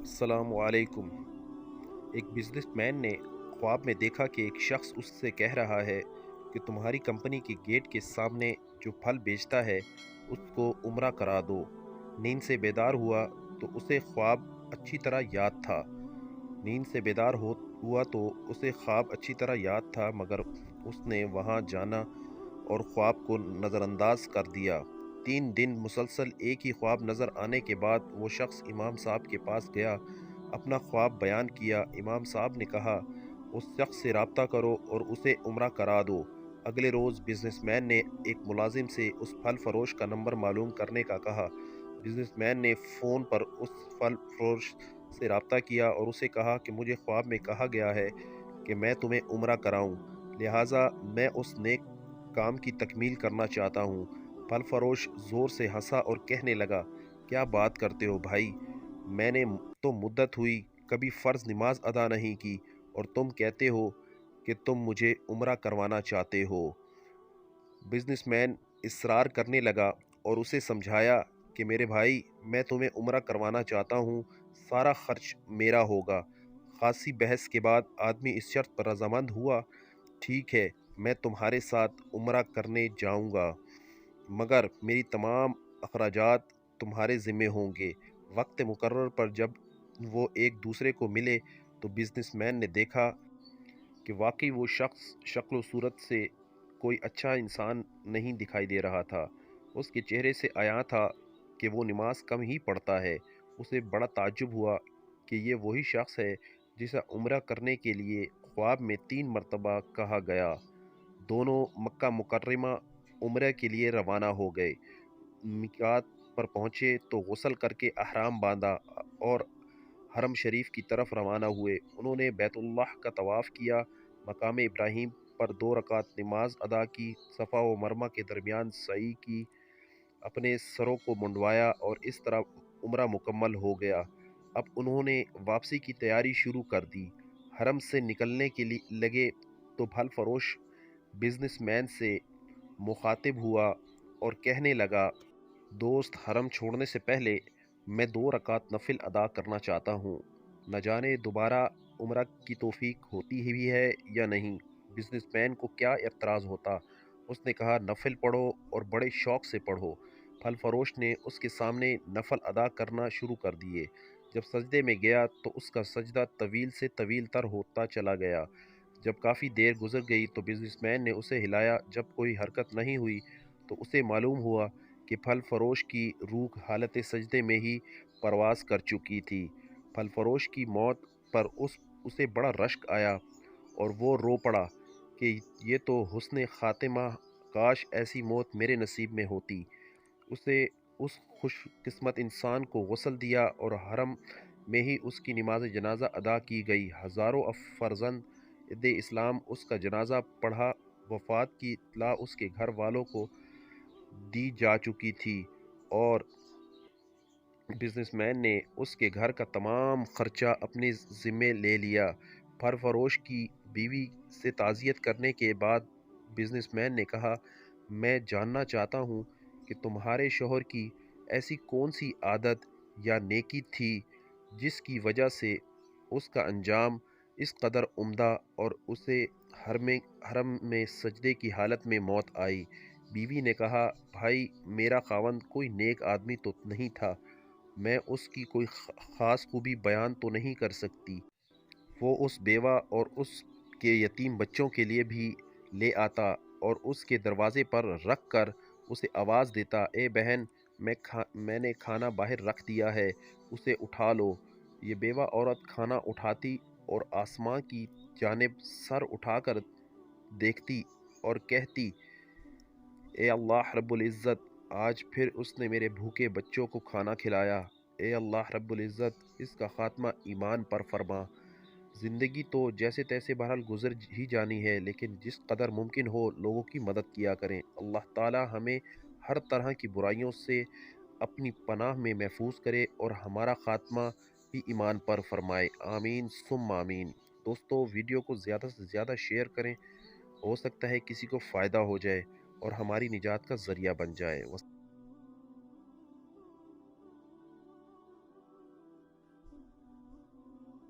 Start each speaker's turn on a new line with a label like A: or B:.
A: السلام علیکم۔ ایک بزنس مین نے خواب میں دیکھا کہ ایک شخص اس سے کہہ رہا ہے کہ تمہاری کمپنی کے گیٹ کے سامنے جو پھل بیچتا ہے اس کو عمرہ کرا دو۔ نیند سے بیدار ہوا تو اسے خواب اچھی طرح یاد تھا نیند سے بیدار ہوا تو اسے خواب اچھی طرح یاد تھا مگر اس نے وہاں جانا اور خواب کو نظر انداز کر دیا۔ 3 دن مسلسل ایک ہی خواب نظر آنے کے بعد وہ شخص امام صاحب کے پاس گیا، اپنا خواب بیان کیا۔ امام صاحب نے کہا، اس شخص سے رابطہ کرو اور اسے عمرہ کرا دو۔ اگلے روز بزنس مین نے ایک ملازم سے اس پھل فروش کا نمبر معلوم کرنے کا کہا۔ بزنس مین نے فون پر اس پھل فروش سے رابطہ کیا اور اسے کہا کہ مجھے خواب میں کہا گیا ہے کہ میں تمہیں عمرہ کراؤں، لہٰذا میں اس نیک کام کی تکمیل کرنا چاہتا ہوں۔ پھل فروش زور سے ہنسا اور کہنے لگا، کیا بات کرتے ہو بھائی، میں نے تو مدت ہوئی کبھی فرض نماز ادا نہیں کی اور تم کہتے ہو کہ تم مجھے عمرہ کروانا چاہتے ہو۔ بزنس مین اصرار کرنے لگا اور اسے سمجھایا کہ میرے بھائی، میں تمہیں عمرہ کروانا چاہتا ہوں، سارا خرچ میرا ہوگا۔ خاصی بحث کے بعد آدمی اس شرط پر رضامند ہوا، ٹھیک ہے، میں تمہارے ساتھ عمرہ کرنے جاؤں گا مگر میری تمام اخراجات تمہارے ذمہ ہوں گے۔ وقت مقرر پر جب وہ ایک دوسرے کو ملے تو بزنس مین نے دیکھا کہ واقعی وہ شخص شکل و صورت سے کوئی اچھا انسان نہیں دکھائی دے رہا تھا۔ اس کے چہرے سے عیاں تھا کہ وہ نماز کم ہی پڑھتا ہے۔ اسے بڑا تعجب ہوا کہ یہ وہی شخص ہے جسے عمرہ کرنے کے لیے خواب میں 3 مرتبہ کہا گیا۔ دونوں مکہ مکرمہ عمرہ کے لیے روانہ ہو گئے۔ میقات پر پہنچے تو غسل کر کے احرام باندھا اور حرم شریف کی طرف روانہ ہوئے۔ انہوں نے بیت اللہ کا طواف کیا، مقام ابراہیم پر 2 رکعت نماز ادا کی، صفا و مرمہ کے درمیان سعی کی، اپنے سروں کو منڈوایا اور اس طرح عمرہ مکمل ہو گیا۔ اب انہوں نے واپسی کی تیاری شروع کر دی۔ حرم سے نکلنے کے لگے تو پھل فروش بزنس مین سے مخاطب ہوا اور کہنے لگا، دوست، حرم چھوڑنے سے پہلے میں 2 رکعت نفل ادا کرنا چاہتا ہوں، نہ جانے دوبارہ عمرہ کی توفیق ہوتی بھی ہے یا نہیں۔ بزنس مین کو کیا اعتراض ہوتا، اس نے کہا، نفل پڑھو اور بڑے شوق سے پڑھو۔ پھل فروش نے اس کے سامنے نفل ادا کرنا شروع کر دیے۔ جب سجدے میں گیا تو اس کا سجدہ طویل سے طویل تر ہوتا چلا گیا۔ جب کافی دیر گزر گئی تو بزنس مین نے اسے ہلایا، جب کوئی حرکت نہیں ہوئی تو اسے معلوم ہوا کہ پھل فروش کی روح حالت سجدے میں ہی پرواز کر چکی تھی۔ پھل فروش کی موت پر اسے بڑا رشک آیا اور وہ رو پڑا کہ یہ تو حسن خاتمہ، کاش ایسی موت میرے نصیب میں ہوتی۔ اسے اس خوش قسمت انسان کو غسل دیا اور حرم میں ہی اس کی نماز جنازہ ادا کی گئی۔ ہزاروں فرزند اسلام اس کا جنازہ پڑھا۔ وفات کی اطلاع اس کے گھر والوں کو دی جا چکی تھی اور بزنس مین نے اس کے گھر کا تمام خرچہ اپنے ذمے لے لیا۔ پھل فروش کی بیوی سے تعزیت کرنے کے بعد بزنس مین نے کہا، میں جاننا چاہتا ہوں کہ تمہارے شوہر کی ایسی کون سی عادت یا نیکی تھی جس کی وجہ سے اس کا انجام اس قدر عمدہ اور اسے حرم میں سجدے کی حالت میں موت آئی۔ بیوی نے کہا، بھائی، میرا خاوند کوئی نیک آدمی تو نہیں تھا، میں اس کی کوئی خاص خوبی بیان تو نہیں کر سکتی۔ وہ اس بیوہ اور اس کے یتیم بچوں کے لیے بھی لے آتا اور اس کے دروازے پر رکھ کر اسے آواز دیتا، اے بہن، میں نے کھانا باہر رکھ دیا ہے، اسے اٹھا لو۔ یہ بیوہ عورت کھانا اٹھاتی اور آسمان کی جانب سر اٹھا کر دیکھتی اور کہتی، اے اللہ رب العزت، آج پھر اس نے میرے بھوکے بچوں کو کھانا کھلایا۔ اے اللہ رب العزت، اس کا خاتمہ ایمان پر فرما۔ زندگی تو جیسے تیسے بہرحال گزر ہی جانی ہے، لیکن جس قدر ممکن ہو لوگوں کی مدد کیا کریں۔ اللہ تعالی ہمیں ہر طرح کی برائیوں سے اپنی پناہ میں محفوظ کرے اور ہمارا خاتمہ بھی ایمان پر فرمائے، آمین ثم آمین۔ دوستو، ویڈیو کو زیادہ سے زیادہ شیئر کریں، ہو سکتا ہے کسی کو فائدہ ہو جائے اور ہماری نجات کا ذریعہ بن جائے۔